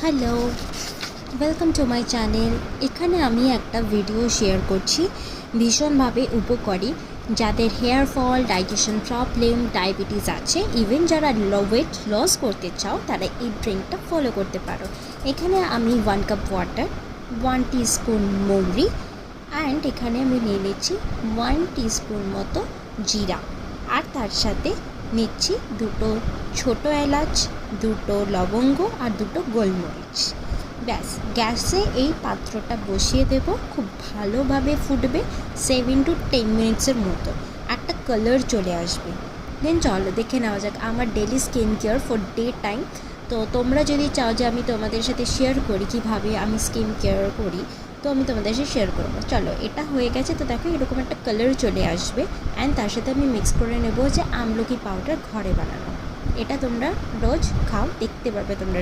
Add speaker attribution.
Speaker 1: Hello, welcome to my channel. এখানে আমি একটা ভিডিও শেয়ার করছি ভীষণভাবে উপকারী যাদের hair fall, digestion problem, diabetes আছে, ইভেন যারা ওয়েট লস করতে চাও তারা এই ড্রিঙ্কটা ফলো করতে পারো। এখানে আমি 1 কাপ ওয়াটার, 1 টিস্পুন মৌরি অ্যান্ড এখানে আমি নিয়ে নিচ্ছি 1 টিস্পুন মতো জিরা, আর তার সাথে নিচ্ছি 2টো ছোটো এলাচ, 2টো লবঙ্গ আর 2টো গোলমরিচ। ব্যাস, গ্যাসে এই পাত্রটা বসিয়ে দেব, খুব ভালোভাবে ফুটবে 7 to 10 মিনিটসের মতো, একটা কালার চলে আসবে। দেন চলো দেখে নেওয়া যাক আমার daily skin care for day time. তো তোমরা যদি চাও যে আমি তোমাদের সাথে শেয়ার করি কীভাবে আমি স্কিন কেয়ার করি, তো আমি তোমাদের সাথে শেয়ার করবো। চলো, এটা হয়ে গেছে। তো দেখো এরকম একটা কালার চলে আসবে অ্যান্ড তার সাথে আমি মিক্স করে নেব যে আমলকি পাউডার ঘরে বানানো। এটা তোমরা রোজ খাও, দেখতে পারবে তোমরা।